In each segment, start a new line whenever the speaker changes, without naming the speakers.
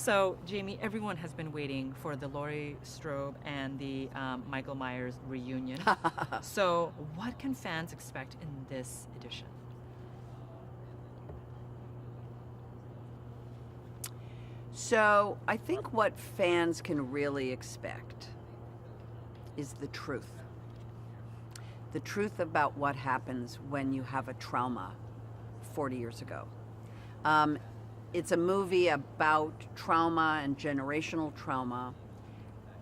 So, Jamie, everyone has been waiting for the Laurie Strode and the Michael Myers reunion. So, what can fans expect in this edition?
So I think what fans can really expect is the truth. The truth about what happens when you have a trauma 40 years ago. It's a movie about trauma and generational trauma,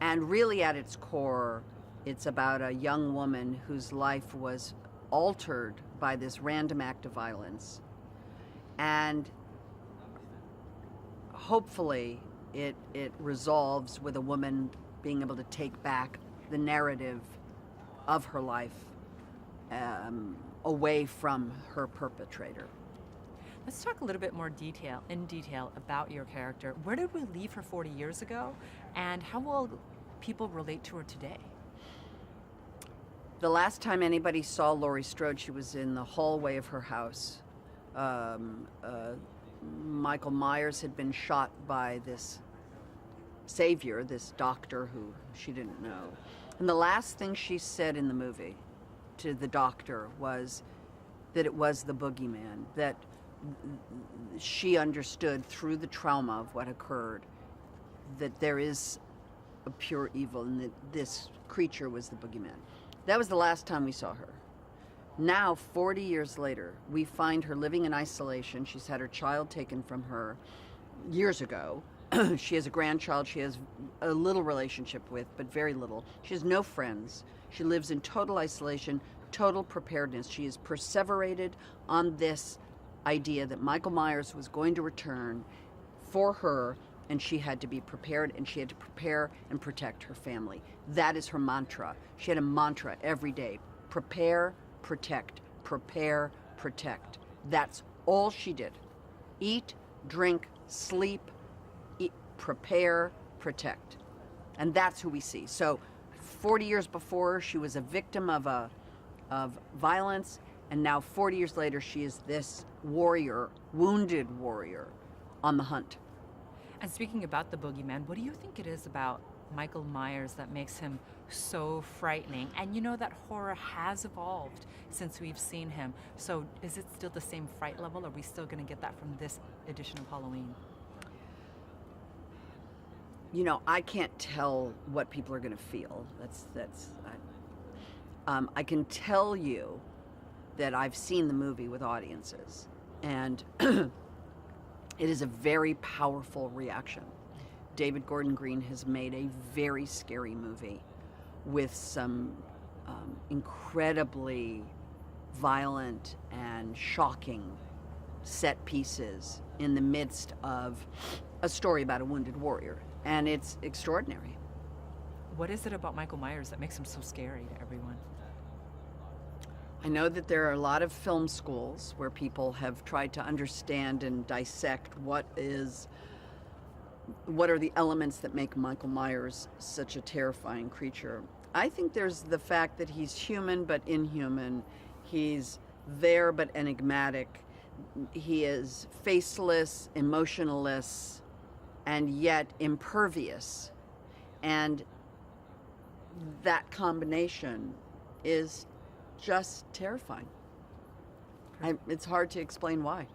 and really at its core, it's about a young woman whose life was altered by this random act of violence. And hopefully it resolves with a woman being able to take back the narrative of her life away from her perpetrator.
Let's talk a little bit more in detail about your character. Where did we leave her 40 years ago, and how will people relate to her today?
The last time anybody saw Laurie Strode, she was in the hallway of her house. Michael Myers had been shot by this savior, this doctor who she didn't know. And the last thing she said in the movie to the doctor was that it was the boogeyman, that she understood through the trauma of what occurred that there is a pure evil and that this creature was the boogeyman. That was the last time we saw her. Now, 40 years later, we find her living in isolation. She's had her child taken from her years ago. She has a grandchild she has a little relationship with, but very little. She has no friends. She lives in total isolation, total preparedness. She is perseverated on this idea that Michael Myers was going to return for her, and she had to be prepared, and she had to prepare and protect her family. That is her mantra. She had a mantra every day: prepare, protect, prepare, protect. That's all she did. Eat, drink, sleep, prepare, protect. And that's who we see. So 40 years before, she was a victim of violence, and now 40 years later, she is this warrior, wounded warrior on the hunt.
And speaking about the boogeyman, what do you think it is about Michael Myers that makes him so frightening? And you know that horror has evolved since we've seen him. So is it still the same fright level? Are we still going to get that from this edition of Halloween?
You know, I can't tell what people are going to feel. I can tell you that I've seen the movie with audiences, and it is a very powerful reaction. David Gordon Green has made a very scary movie with some incredibly violent and shocking set pieces in the midst of a story about a wounded warrior, and it's extraordinary.
What is it about Michael Myers that makes him so scary to everyone?
I know that there are a lot of film schools where people have tried to understand and dissect what are the elements that make Michael Myers such a terrifying creature. I think there's the fact that he's human but inhuman. He's there but enigmatic. He is faceless, emotionless, and yet impervious. And that combination is just terrifying. It's hard to explain why.